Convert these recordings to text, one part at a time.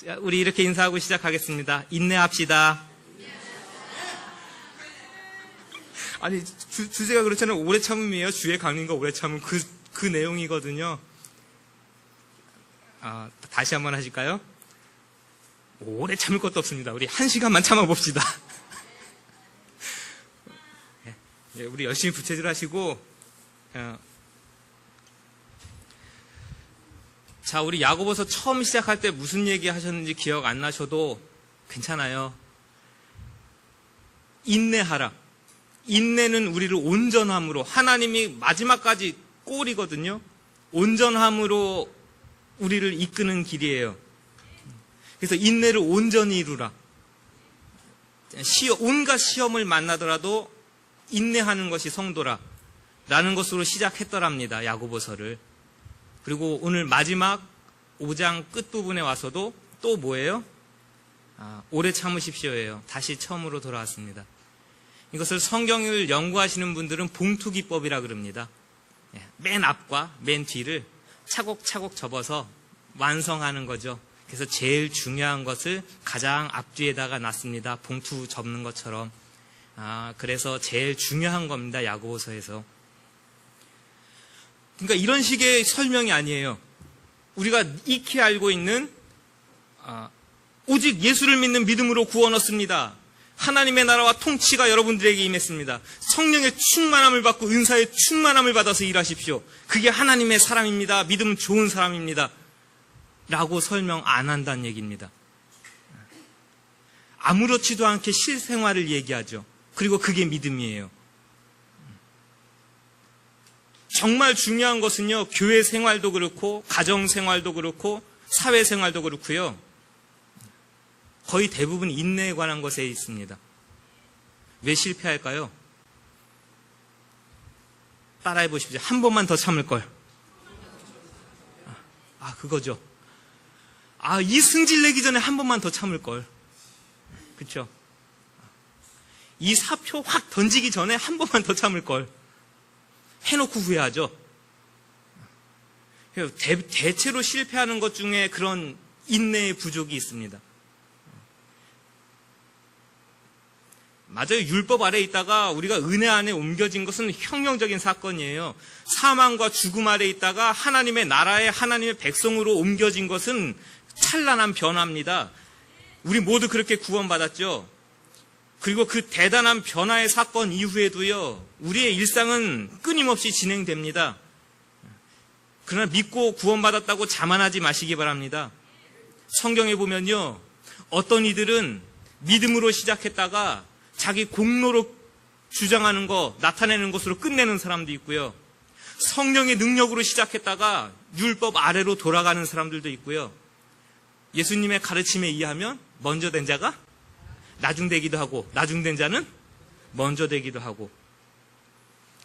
자, 우리 이렇게 인사하고 시작하겠습니다. 인내합시다. 아니, 주제가 그렇잖아요. 오래 참음이에요. 주의 강림과 오래 참음. 그 내용이거든요. 다시 한번 하실까요? 오래 참을 것도 없습니다. 우리 1시간만 참아봅시다. 우리 열심히 부채질 하시고, 자, 우리 야고보서 처음 시작할 때 무슨 얘기 하셨는지 기억 안 나셔도 괜찮아요. 인내하라. 인내는 우리를 온전함으로, 하나님이 마지막까지 골이거든요. 온전함으로 우리를 이끄는 길이에요. 그래서 인내를 온전히 이루라. 온갖 시험을 만나더라도 인내하는 것이 성도라. 라는 것으로 시작했더랍니다. 야고보서를. 그리고 오늘 마지막 5장 끝부분에 와서도 또 뭐예요? 오래 참으십시오예요. 다시 처음으로 돌아왔습니다. 이것을 성경을 연구하시는 분들은 봉투기법이라 그럽니다. 맨 앞과 맨 뒤를 차곡차곡 접어서 완성하는 거죠. 그래서 제일 중요한 것을 가장 앞뒤에다가 놨습니다. 봉투 접는 것처럼. 그래서 제일 중요한 겁니다. 야고보서에서. 그러니까 이런 식의 설명이 아니에요. 우리가 익히 알고 있는 오직 예수를 믿는 믿음으로 구원 얻습니다. 하나님의 나라와 통치가 여러분들에게 임했습니다. 성령의 충만함을 받고 은사의 충만함을 받아서 일하십시오. 그게 하나님의 사람입니다. 믿음 좋은 사람입니다. 라고 설명 안 한다는 얘기입니다. 아무렇지도 않게 실생활을 얘기하죠. 그리고 그게 믿음이에요. 정말 중요한 것은요, 교회 생활도 그렇고, 가정 생활도 그렇고, 사회 생활도 그렇고요. 거의 대부분 인내에 관한 것에 있습니다. 왜 실패할까요? 따라해 보십시오. 한 번만 더 참을 걸. 그거죠. 이 승질 내기 전에 한 번만 더 참을 걸. 그쵸? 이 사표 확 던지기 전에 한 번만 더 참을 걸. 해놓고 후회하죠. 대체로 실패하는 것 중에 그런 인내의 부족이 있습니다. 맞아요. 율법 아래에 있다가 우리가 은혜 안에 옮겨진 것은 혁명적인 사건이에요. 사망과 죽음 아래에 있다가 하나님의 나라에 하나님의 백성으로 옮겨진 것은 찬란한 변화입니다. 우리 모두 그렇게 구원받았죠. 그리고 그 대단한 변화의 사건 이후에도요, 우리의 일상은 끊임없이 진행됩니다. 그러나 믿고 구원받았다고 자만하지 마시기 바랍니다. 성경에 보면요, 어떤 이들은 믿음으로 시작했다가 자기 공로로 주장하는 거, 나타내는 것으로 끝내는 사람도 있고요. 성령의 능력으로 시작했다가 율법 아래로 돌아가는 사람들도 있고요. 예수님의 가르침에 의하면 먼저 된 자가 나중되기도 하고, 나중된 자는 먼저 되기도 하고.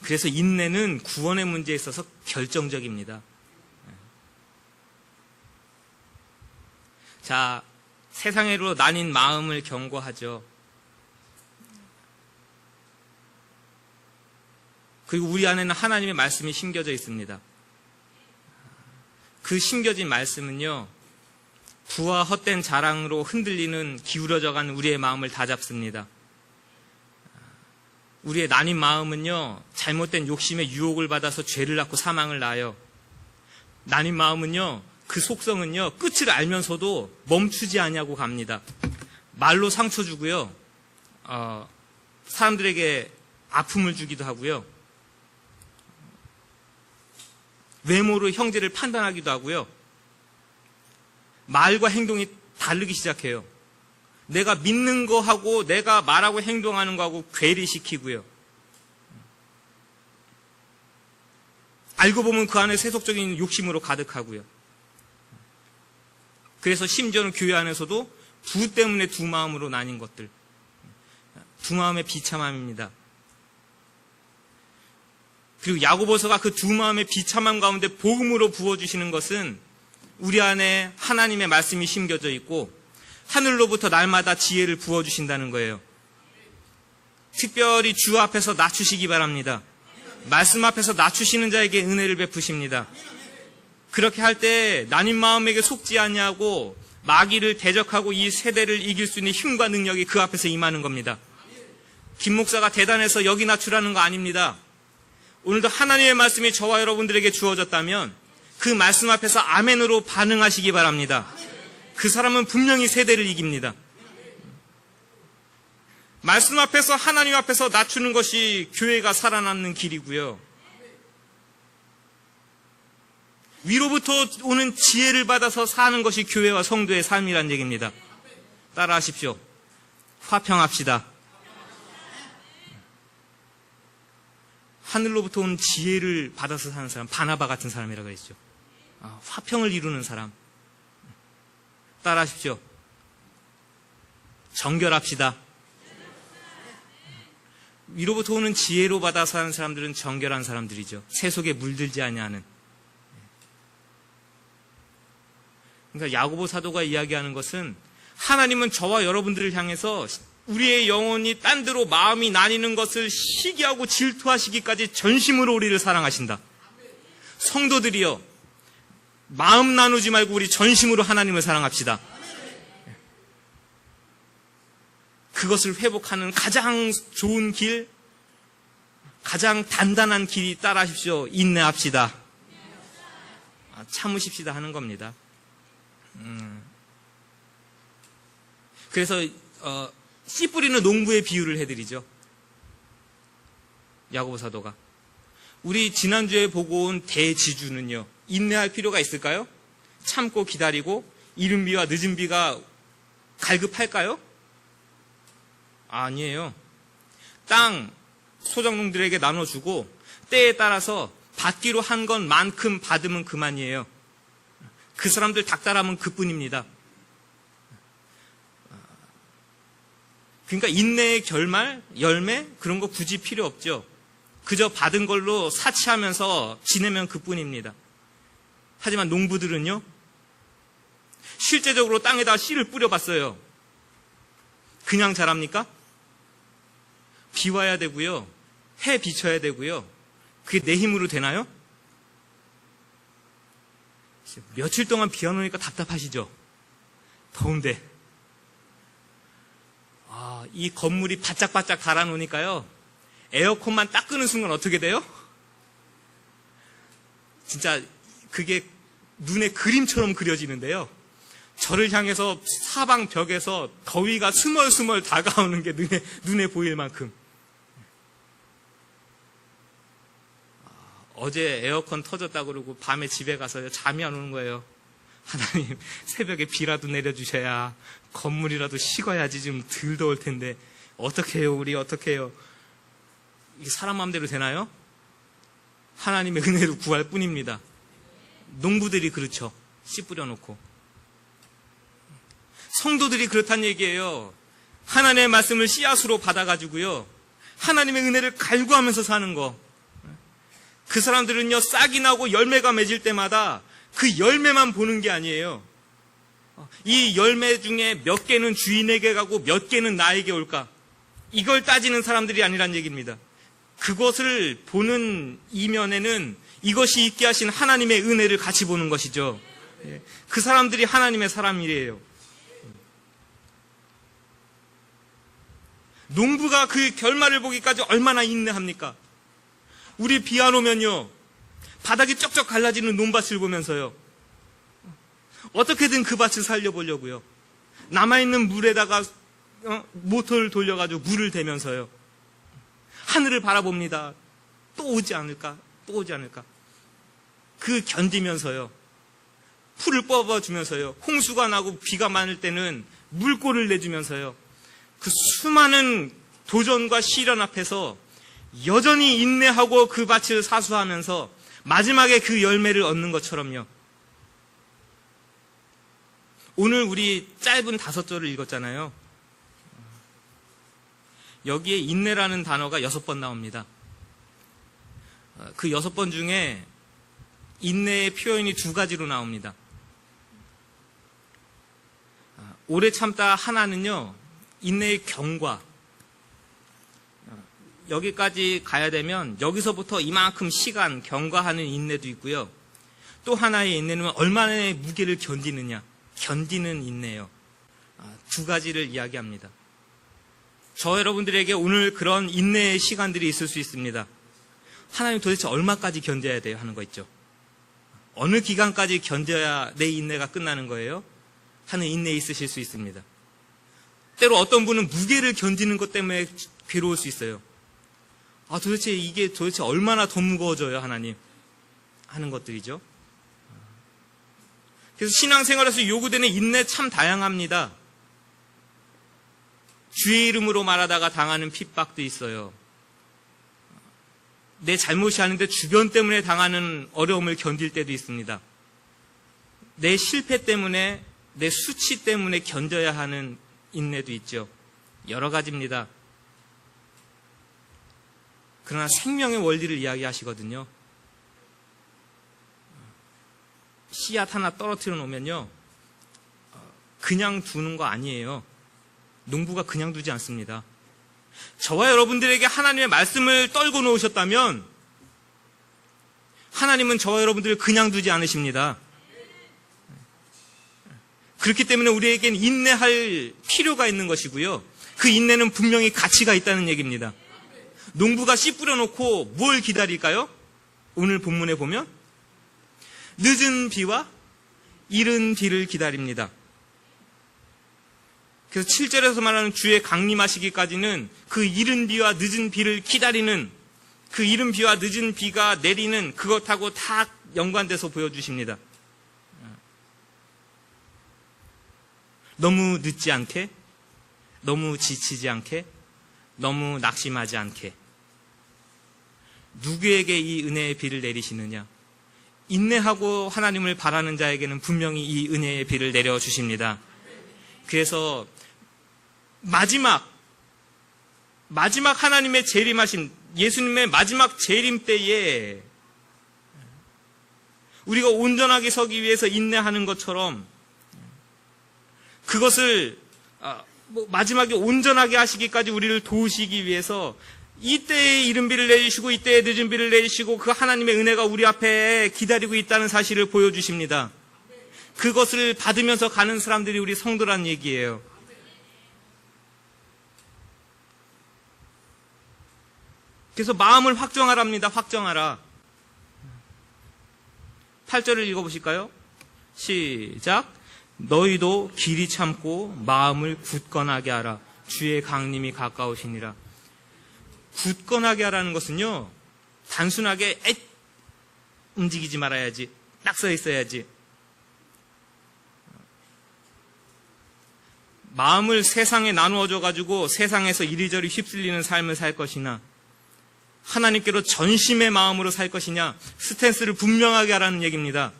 그래서 인내는 구원의 문제에 있어서 결정적입니다. 자, 세상으로 나뉜 마음을 경고하죠. 그리고 우리 안에는 하나님의 말씀이 심겨져 있습니다. 그 심겨진 말씀은요, 부와 헛된 자랑으로 흔들리는 기울어져간 우리의 마음을 다잡습니다. 우리의 나뉜 마음은요, 잘못된 욕심에 유혹을 받아서 죄를 낳고 사망을 낳아요. 나뉜 마음은요, 그 속성은요, 끝을 알면서도 멈추지 않냐고 갑니다. 말로 상처 주고요, 사람들에게 아픔을 주기도 하고요, 외모로 형제를 판단하기도 하고요, 말과 행동이 다르기 시작해요. 내가 믿는 거하고 내가 말하고 행동하는 거하고 괴리시키고요. 알고 보면 그 안에 세속적인 욕심으로 가득하고요. 그래서 심지어는 교회 안에서도 부 때문에 두 마음으로 나뉜 것들. 두 마음의 비참함입니다. 그리고 야고보서가 그 두 마음의 비참함 가운데 복음으로 부어주시는 것은 우리 안에 하나님의 말씀이 심겨져 있고 하늘로부터 날마다 지혜를 부어주신다는 거예요. 특별히 주 앞에서 낮추시기 바랍니다. 말씀 앞에서 낮추시는 자에게 은혜를 베푸십니다. 그렇게 할 때 나뉜 마음에게 속지 않냐고 마귀를 대적하고 이 세대를 이길 수 있는 힘과 능력이 그 앞에서 임하는 겁니다. 김 목사가 대단해서 여기 낮추라는 거 아닙니다. 오늘도 하나님의 말씀이 저와 여러분들에게 주어졌다면 그 말씀 앞에서 아멘으로 반응하시기 바랍니다. 그 사람은 분명히 세대를 이깁니다. 말씀 앞에서 하나님 앞에서 낮추는 것이 교회가 살아남는 길이고요. 위로부터 오는 지혜를 받아서 사는 것이 교회와 성도의 삶이란 얘기입니다. 따라하십시오. 화평합시다. 하늘로부터 온 지혜를 받아서 사는 사람, 바나바 같은 사람이라고 했죠. 화평을 이루는 사람. 따라하십시오. 정결합시다. 위로부터 오는 지혜로 받아서 사는 사람들은 정결한 사람들이죠. 세속에 물들지 아니하는. 그러니까 야고보 사도가 이야기하는 것은 하나님은 저와 여러분들을 향해서 우리의 영혼이 딴 데로 마음이 나뉘는 것을 시기하고 질투하시기까지 전심으로 우리를 사랑하신다. 성도들이여, 마음 나누지 말고 우리 전심으로 하나님을 사랑합시다. 그것을 회복하는 가장 좋은 길, 가장 단단한 길이 따라하십시오. 인내합시다. 참으십시다 하는 겁니다. 그래서 씨 뿌리는 농부의 비유를 해드리죠. 야고보 사도가. 우리 지난주에 보고 온 대지주는요, 인내할 필요가 있을까요? 참고 기다리고 이른 비와 늦은 비가 갈급할까요? 아니에요. 땅 소작농들에게 나눠주고 때에 따라서 받기로 한 것만큼 받으면 그만이에요. 그 사람들 닥달하면 그뿐입니다. 그러니까 인내의 결말, 열매 그런 거 굳이 필요 없죠. 그저 받은 걸로 사치하면서 지내면 그뿐입니다. 하지만 농부들은요, 실제적으로 땅에다 씨를 뿌려봤어요. 그냥 자랍니까? 비 와야 되고요, 해 비쳐야 되고요. 그게 내 힘으로 되나요? 며칠 동안 비 안 오니까 답답하시죠? 더운데. 이 건물이 바짝바짝 달아놓으니까요, 에어컨만 딱 끄는 순간 어떻게 돼요? 진짜 그게 눈에 그림처럼 그려지는데요. 저를 향해서 사방 벽에서 더위가 스멀스멀 다가오는 게 눈에 보일 만큼. 어제 에어컨 터졌다고 그러고 밤에 집에 가서 잠이 안 오는 거예요. 하나님, 새벽에 비라도 내려주셔야 건물이라도 식어야지 좀 덜 더울 텐데 어떻게 해요, 우리 어떻게 해요? 이게 사람 마음대로 되나요? 하나님의 은혜로 구할 뿐입니다. 농부들이 그렇죠. 씨 뿌려놓고. 성도들이 그렇단 얘기예요. 하나님의 말씀을 씨앗으로 받아가지고요, 하나님의 은혜를 갈구하면서 사는 거. 그 사람들은요, 싹이 나고 열매가 맺을 때마다 그 열매만 보는 게 아니에요. 이 열매 중에 몇 개는 주인에게 가고 몇 개는 나에게 올까? 이걸 따지는 사람들이 아니란 얘기입니다. 그것을 보는 이면에는 이것이 있게 하신 하나님의 은혜를 같이 보는 것이죠. 그 사람들이 하나님의 사람이래요. 농부가 그 결말을 보기까지 얼마나 인내합니까? 우리 비 안 오면요, 바닥이 쩍쩍 갈라지는 논밭을 보면서요, 어떻게든 그 밭을 살려보려고요, 남아있는 물에다가 모터를 돌려가지고 물을 대면서요, 하늘을 바라봅니다. 또 오지 않을까? 또 오지 않을까? 그 견디면서요, 풀을 뽑아주면서요, 홍수가 나고 비가 많을 때는 물꼬를 내주면서요, 그 수많은 도전과 시련 앞에서 여전히 인내하고 그 밭을 사수하면서 마지막에 그 열매를 얻는 것처럼요. 오늘 우리 짧은 5절을 읽었잖아요. 여기에 인내라는 단어가 6번 나옵니다. 그 6번 중에 인내의 표현이 2가지로 나옵니다. 오래 참다 하나는요, 인내의 경과. 여기까지 가야 되면 여기서부터 이만큼 시간 경과하는 인내도 있고요. 또 하나의 인내는 얼마나 무게를 견디느냐, 견디는 인내요. 두 가지를 이야기합니다. 저 여러분들에게 오늘 그런 인내의 시간들이 있을 수 있습니다. 하나님 도대체 얼마까지 견뎌야 돼요? 하는 거 있죠. 어느 기간까지 견뎌야 내 인내가 끝나는 거예요? 하는 인내 있으실 수 있습니다. 때로 어떤 분은 무게를 견디는 것 때문에 괴로울 수 있어요. 도대체 이게 도대체 얼마나 더 무거워져요, 하나님? 하는 것들이죠. 그래서 신앙생활에서 요구되는 인내 참 다양합니다. 주의 이름으로 말하다가 당하는 핍박도 있어요. 내 잘못이 아닌데 주변 때문에 당하는 어려움을 견딜 때도 있습니다. 내 실패 때문에, 내 수치 때문에 견뎌야 하는 인내도 있죠. 여러 가지입니다. 그러나 생명의 원리를 이야기하시거든요. 씨앗 하나 떨어뜨려 놓으면요, 그냥 두는 거 아니에요. 농부가 그냥 두지 않습니다. 저와 여러분들에게 하나님의 말씀을 떨고 놓으셨다면 하나님은 저와 여러분들을 그냥 두지 않으십니다. 그렇기 때문에 우리에겐 인내할 필요가 있는 것이고요. 그 인내는 분명히 가치가 있다는 얘기입니다. 농부가 씨 뿌려놓고 뭘 기다릴까요? 오늘 본문에 보면 늦은 비와 이른 비를 기다립니다. 그래서 7절에서 말하는 주의 강림하시기까지는 그 이른 비와 늦은 비를 기다리는, 그 이른 비와 늦은 비가 내리는 그것하고 다 연관돼서 보여주십니다. 너무 늦지 않게, 너무 지치지 않게, 너무 낙심하지 않게. 누구에게 이 은혜의 비를 내리시느냐? 인내하고 하나님을 바라는 자에게는 분명히 이 은혜의 비를 내려주십니다. 그래서 마지막 하나님의 재림하신 예수님의 마지막 재림 때에 우리가 온전하게 서기 위해서 인내하는 것처럼 그것을 마지막에 온전하게 하시기까지 우리를 도우시기 위해서 이때에 이른 비를 내리시고 이때에 늦은 비를 내리시고 그 하나님의 은혜가 우리 앞에 기다리고 있다는 사실을 보여주십니다. 그것을 받으면서 가는 사람들이 우리 성도란 얘기예요. 그래서 마음을 확정하랍니다. 확정하라. 8절을 읽어보실까요? 시작. 너희도 길이 참고 마음을 굳건하게 하라. 주의 강림이 가까우시니라. 굳건하게 하라는 것은요, 단순하게 움직이지 말아야지, 딱 서 있어야지. 마음을 세상에 나누어져 가지고 세상에서 이리저리 휩쓸리는 삶을 살 것이나 하나님께로 전심의 마음으로 살 것이냐, 스탠스를 분명하게 하라는 얘기입니다.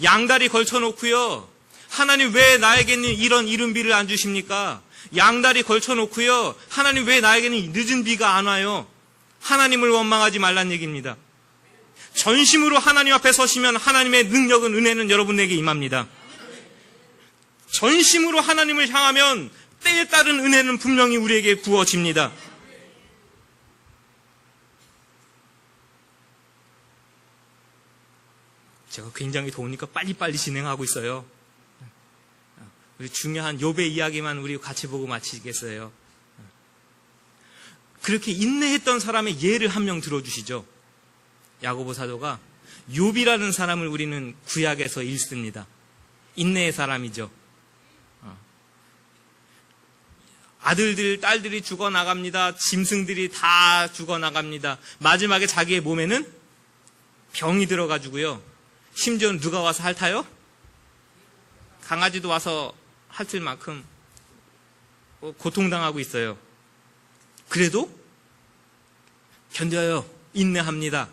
양다리 걸쳐놓고요, 하나님 왜 나에게는 이런 이른 비를 안 주십니까? 양다리 걸쳐놓고요, 하나님 왜 나에게는 늦은 비가 안 와요? 하나님을 원망하지 말란 얘기입니다. 전심으로 하나님 앞에 서시면 하나님의 능력은, 은혜는 여러분에게 임합니다. 전심으로 하나님을 향하면 때에 따른 은혜는 분명히 우리에게 부어집니다. 제가 굉장히 더우니까 빨리빨리 진행하고 있어요. 우리 중요한 욥의 이야기만 우리 같이 보고 마치겠어요. 그렇게 인내했던 사람의 예를 한 명 들어주시죠. 야고보 사도가 욥이라는 사람을 우리는 구약에서 읽습니다. 인내의 사람이죠. 아들들, 딸들이 죽어나갑니다. 짐승들이 다 죽어나갑니다. 마지막에 자기의 몸에는 병이 들어가지고요. 심지어는 누가 와서 핥아요? 강아지도 와서 핥을 만큼 고통당하고 있어요. 그래도 견뎌요. 인내합니다.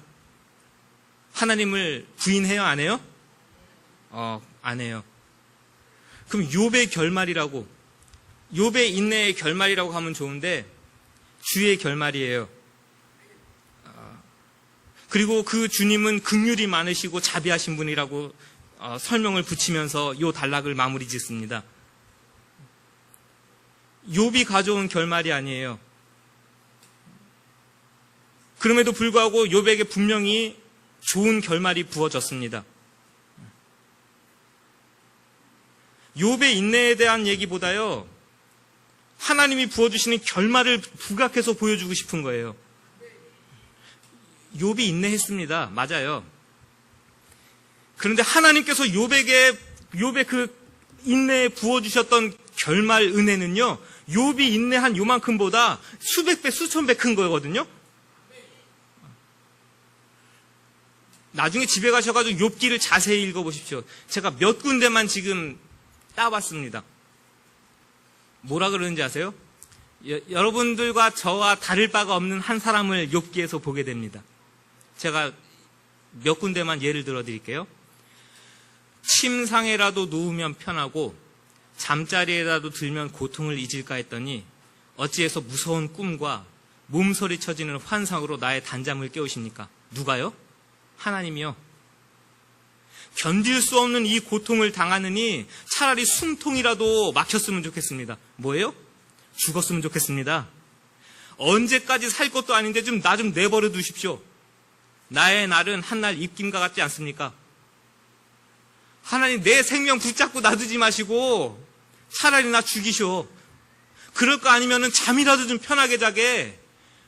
하나님을 부인해요? 안 해요? 안 해요. 그럼 욥의 결말이라고, 욥의 인내의 결말이라고 하면 좋은데 주의 결말이에요. 그리고 그 주님은 긍휼이 많으시고 자비하신 분이라고 설명을 붙이면서 요 단락을 마무리 짓습니다. 욥이 가져온 결말이 아니에요. 그럼에도 불구하고 욥에게 분명히 좋은 결말이 부어졌습니다. 욥의 인내에 대한 얘기보다요, 하나님이 부어주시는 결말을 부각해서 보여주고 싶은 거예요. 욥이 인내했습니다. 맞아요. 그런데 하나님께서 욥의 그 인내에 부어주셨던 결말 은혜는요, 욥이 인내한 요만큼보다 수백 배, 수천 배 큰 거거든요. 나중에 집에 가셔가지고 욥기를 자세히 읽어보십시오. 제가 몇 군데만 지금 따봤습니다. 뭐라 그러는지 아세요? 여러분들과 저와 다를 바가 없는 한 사람을 욥기에서 보게 됩니다. 제가 몇 군데만 예를 들어 드릴게요. 침상에라도 누우면 편하고 잠자리에라도 들면 고통을 잊을까 했더니 어찌해서 무서운 꿈과 몸서리 쳐지는 환상으로 나의 단잠을 깨우십니까? 누가요? 하나님이요. 견딜 수 없는 이 고통을 당하느니 차라리 숨통이라도 막혔으면 좋겠습니다. 뭐예요? 죽었으면 좋겠습니다. 언제까지 살 것도 아닌데 나 좀 내버려 두십시오. 나의 날은 한날 입김과 같지 않습니까? 하나님, 내 생명 붙잡고 놔두지 마시고 차라리 나 죽이셔. 그럴 거 아니면은 잠이라도 좀 편하게 자게,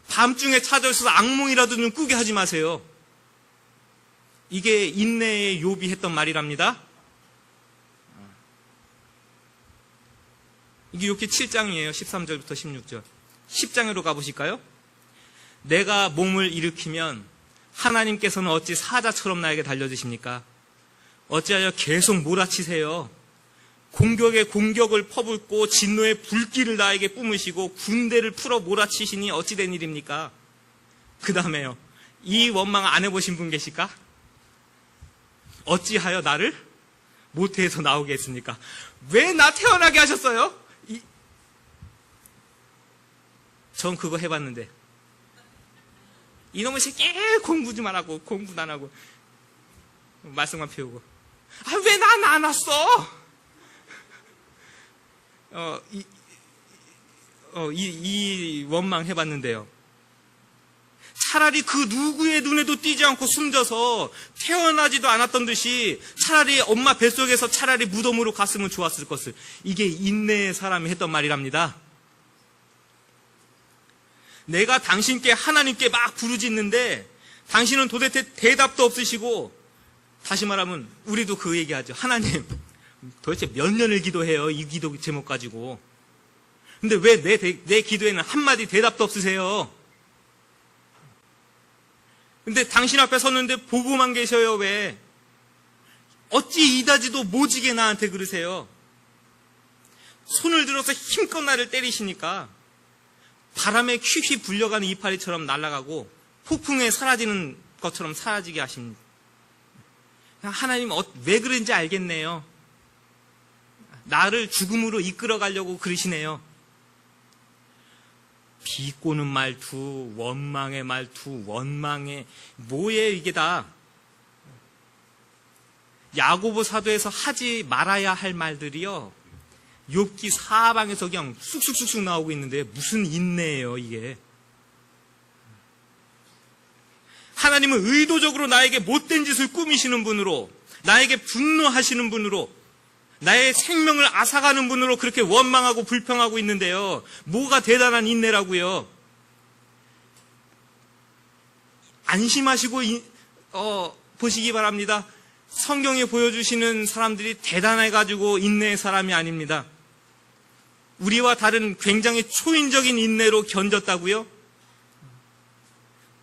밤중에 찾아오셔서 악몽이라도 좀 꾸게 하지 마세요. 이게 인내의 욥이 했던 말이랍니다. 이게 욥기 7장이에요. 13절부터 16절. 10장으로 가보실까요? 내가 몸을 일으키면 하나님께서는 어찌 사자처럼 나에게 달려드십니까? 어찌하여 계속 몰아치세요? 공격에 공격을 퍼붓고 진노의 불길을 나에게 뿜으시고 군대를 풀어 몰아치시니 어찌 된 일입니까? 그 다음에요. 이 원망 안 해보신 분 계실까? 어찌하여 나를 모태에서 나오게 했습니까? 왜 나 태어나게 하셨어요? 전 그거 해봤는데, 이놈의 새끼 공부 좀 안 하고 공부도 안 하고 말썽만 피우고, 왜 난 안 왔어? 이 원망 해봤는데요. 차라리 그 누구의 눈에도 띄지 않고 숨져서 태어나지도 않았던 듯이 차라리 엄마 뱃속에서 차라리 무덤으로 갔으면 좋았을 것을. 이게 인내의 사람이 했던 말이랍니다. 내가 당신께 하나님께 막 부르짖는데 당신은 도대체 대답도 없으시고, 다시 말하면 우리도 그 얘기하죠. 하나님, 도대체 몇 년을 기도해요, 이 기도 제목 가지고. 근데 왜 내 기도에는 한마디 대답도 없으세요? 근데 당신 앞에 섰는데 보고만 계셔요. 왜? 어찌 이다지도 모지게 나한테 그러세요? 손을 들어서 힘껏 나를 때리시니까 바람에 휘휘 불려가는 이파리처럼 날아가고 폭풍에 사라지는 것처럼 사라지게 하십니다. 하나님 왜 그런지 알겠네요. 나를 죽음으로 이끌어 가려고 그러시네요. 비꼬는 말투, 원망의 말투, 원망의 뭐예요 이게 다. 야고보 사도에서 하지 말아야 할 말들이요, 욥기 사방에서 그냥 쑥쑥쑥쑥 나오고 있는데 무슨 인내예요 이게. 하나님은 의도적으로 나에게 못된 짓을 꾸미시는 분으로, 나에게 분노하시는 분으로, 나의 생명을 앗아가는 분으로 그렇게 원망하고 불평하고 있는데요, 뭐가 대단한 인내라고요. 안심하시고 보시기 바랍니다. 성경에 보여주시는 사람들이 대단해가지고 인내의 사람이 아닙니다. 우리와 다른 굉장히 초인적인 인내로 견뎠다고요?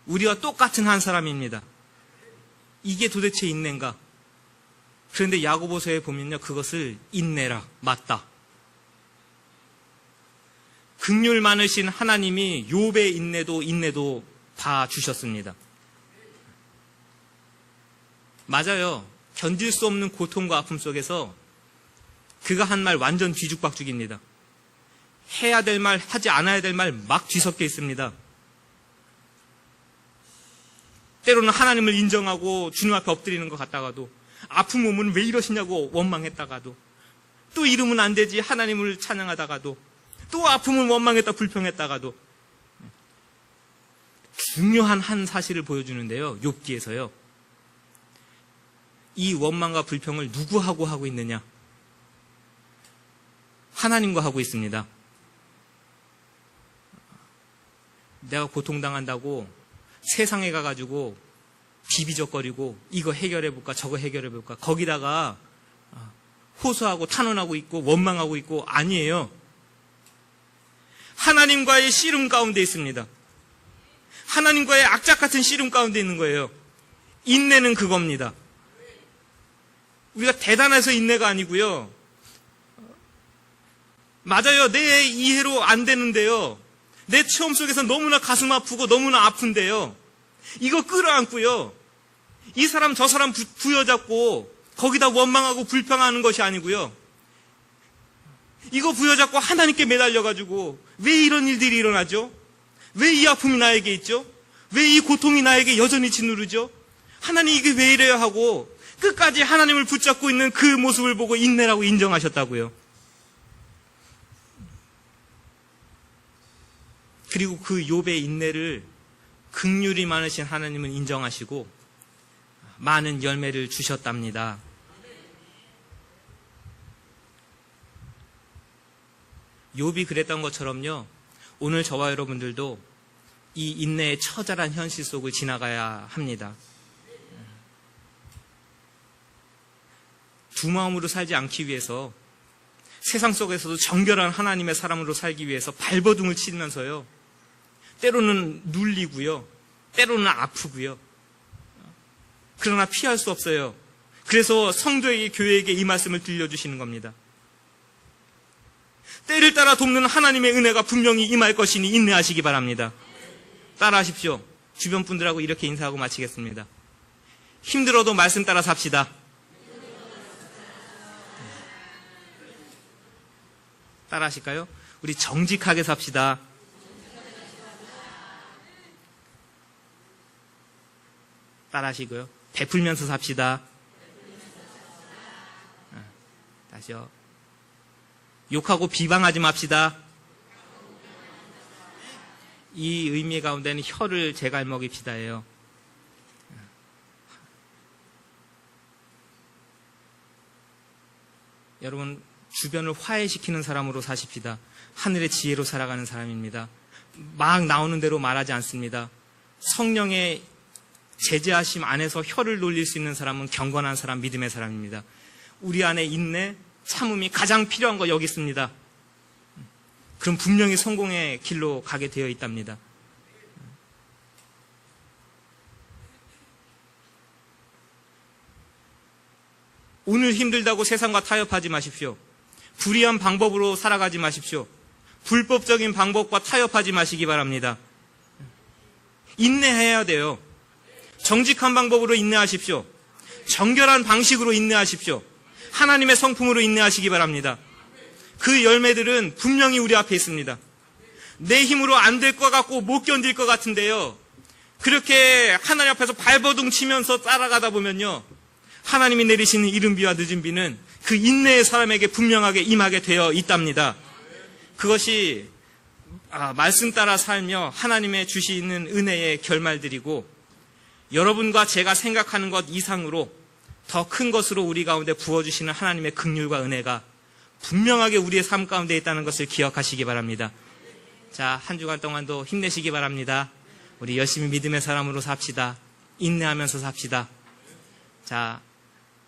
우리와 똑같은 한 사람입니다. 이게 도대체 인내인가? 그런데 야고보서에 보면요, 그것을 인내라, 맞다. 긍휼 많으신 하나님이 욥의 인내도 봐주셨습니다. 맞아요. 견딜 수 없는 고통과 아픔 속에서 그가 한 말 완전 뒤죽박죽입니다. 해야 될 말, 하지 않아야 될 말 막 뒤섞여 있습니다. 때로는 하나님을 인정하고 주님 앞에 엎드리는 것 같다가도, 아픈 몸은 왜 이러시냐고 원망했다가도, 또 이러면 안 되지 하나님을 찬양하다가도, 또 아픔을 원망했다 불평했다가도. 중요한 한 사실을 보여주는데요, 욥기에서요. 이 원망과 불평을 누구하고 하고 있느냐? 하나님과 하고 있습니다. 내가 고통당한다고 세상에 가가지고 비비적거리고 이거 해결해볼까 저거 해결해볼까 거기다가 호소하고 탄원하고 있고 원망하고 있고 아니에요. 하나님과의 씨름 가운데 있습니다. 하나님과의 악착 같은 씨름 가운데 있는 거예요. 인내는 그겁니다. 우리가 대단해서 인내가 아니고요. 맞아요. 내 이해로 안 되는데요. 내 체험 속에서 너무나 가슴 아프고 너무나 아픈데요. 이거 끌어안고요. 이 사람 저 사람 부여잡고 거기다 원망하고 불평하는 것이 아니고요. 이거 부여잡고 하나님께 매달려가지고 왜 이런 일들이 일어나죠? 왜 이 아픔이 나에게 있죠? 왜 이 고통이 나에게 여전히 짓누르죠? 하나님 이게 왜 이래요 하고 끝까지 하나님을 붙잡고 있는 그 모습을 보고 인내라고 인정하셨다고요. 그리고 그 욥의 인내를 긍휼이 많으신 하나님은 인정하시고 많은 열매를 주셨답니다. 욥이 그랬던 것처럼요. 오늘 저와 여러분들도 이 인내의 처절한 현실 속을 지나가야 합니다. 두 마음으로 살지 않기 위해서 세상 속에서도 정결한 하나님의 사람으로 살기 위해서 발버둥을 치면서요. 때로는 눌리고요. 때로는 아프고요. 그러나 피할 수 없어요. 그래서 성도에게 교회에게 이 말씀을 들려주시는 겁니다. 때를 따라 돕는 하나님의 은혜가 분명히 임할 것이니 인내하시기 바랍니다. 따라하십시오. 주변 분들하고 이렇게 인사하고 마치겠습니다. 힘들어도 말씀 따라 삽시다. 따라하실까요? 우리 정직하게 삽시다. 따라하시고요. 베풀면서 삽시다. 다시요. 욕하고 비방하지 맙시다. 이 의미 가운데는 혀를 제갈먹입시다예요. 여러분 주변을 화해시키는 사람으로 사십시다. 하늘의 지혜로 살아가는 사람입니다. 막 나오는 대로 말하지 않습니다. 성령의 제재하심 안에서 혀를 놀릴 수 있는 사람은 경건한 사람, 믿음의 사람입니다. 우리 안에 인내, 참음이 가장 필요한 거 여기 있습니다. 그럼 분명히 성공의 길로 가게 되어 있답니다. 오늘 힘들다고 세상과 타협하지 마십시오. 불의한 방법으로 살아가지 마십시오. 불법적인 방법과 타협하지 마시기 바랍니다. 인내해야 돼요. 정직한 방법으로 인내하십시오. 정결한 방식으로 인내하십시오. 하나님의 성품으로 인내하시기 바랍니다. 그 열매들은 분명히 우리 앞에 있습니다. 내 힘으로 안 될 것 같고 못 견딜 것 같은데요. 그렇게 하나님 앞에서 발버둥 치면서 따라가다 보면요. 하나님이 내리시는 이른 비와 늦은 비는 그 인내의 사람에게 분명하게 임하게 되어 있답니다. 그것이 말씀 따라 살며 하나님의 주시는 은혜의 결말들이고 여러분과 제가 생각하는 것 이상으로 더 큰 것으로 우리 가운데 부어주시는 하나님의 긍휼과 은혜가 분명하게 우리의 삶 가운데 있다는 것을 기억하시기 바랍니다. 자, 한 주간 동안도 힘내시기 바랍니다. 우리 열심히 믿음의 사람으로 삽시다. 인내하면서 삽시다. 자,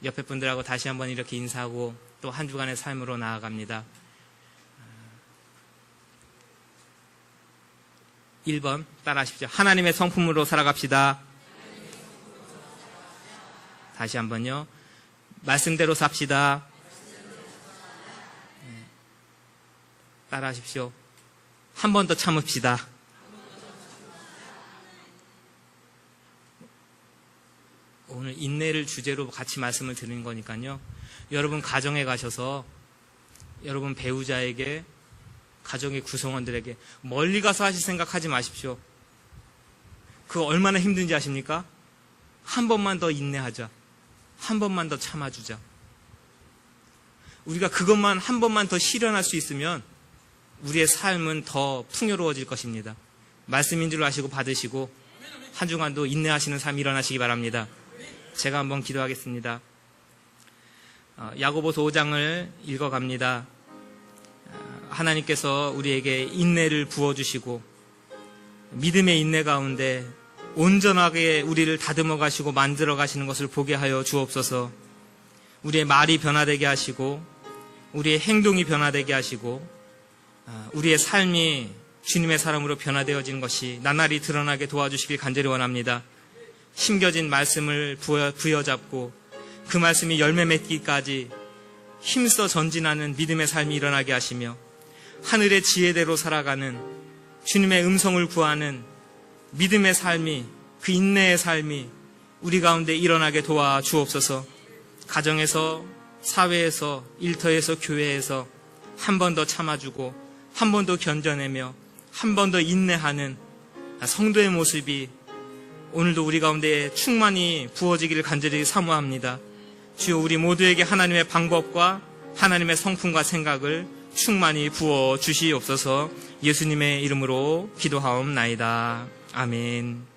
옆에 분들하고 다시 한번 이렇게 인사하고 또 한 주간의 삶으로 나아갑니다. 1번 따라하십시오. 하나님의 성품으로 살아갑시다. 다시 한번요. 말씀대로 삽시다. 따라하십시오. 한 번 더 참읍시다. 오늘 인내를 주제로 같이 말씀을 드리는 거니까요. 여러분 가정에 가셔서 여러분 배우자에게 가정의 구성원들에게 멀리 가서 하실 생각하지 마십시오. 그거 얼마나 힘든지 아십니까? 한 번만 더 인내하자. 한 번만 더 참아주자. 우리가 그것만 한 번만 더 실현할 수 있으면 우리의 삶은 더 풍요로워질 것입니다. 말씀인 줄 아시고 받으시고 한 주간도 인내하시는 삶이 일어나시기 바랍니다. 제가 한번 기도하겠습니다. 야고보서 5장을 읽어갑니다. 하나님께서 우리에게 인내를 부어주시고 믿음의 인내 가운데 온전하게 우리를 다듬어 가시고 만들어 가시는 것을 보게 하여 주옵소서. 우리의 말이 변화되게 하시고 우리의 행동이 변화되게 하시고 우리의 삶이 주님의 사람으로 변화되어지는 것이 나날이 드러나게 도와주시길 간절히 원합니다. 심겨진 말씀을 부여잡고 그 말씀이 열매 맺기까지 힘써 전진하는 믿음의 삶이 일어나게 하시며 하늘의 지혜대로 살아가는 주님의 음성을 구하는 믿음의 삶이, 그 인내의 삶이 우리 가운데 일어나게 도와 주옵소서. 가정에서, 사회에서, 일터에서, 교회에서 한 번 더 참아주고 한 번 더 견뎌내며 한 번 더 인내하는 성도의 모습이 오늘도 우리 가운데 충만히 부어지기를 간절히 사모합니다. 주여, 우리 모두에게 하나님의 방법과 하나님의 성품과 생각을 충만히 부어 주시옵소서. 예수님의 이름으로 기도하옵나이다. 아멘.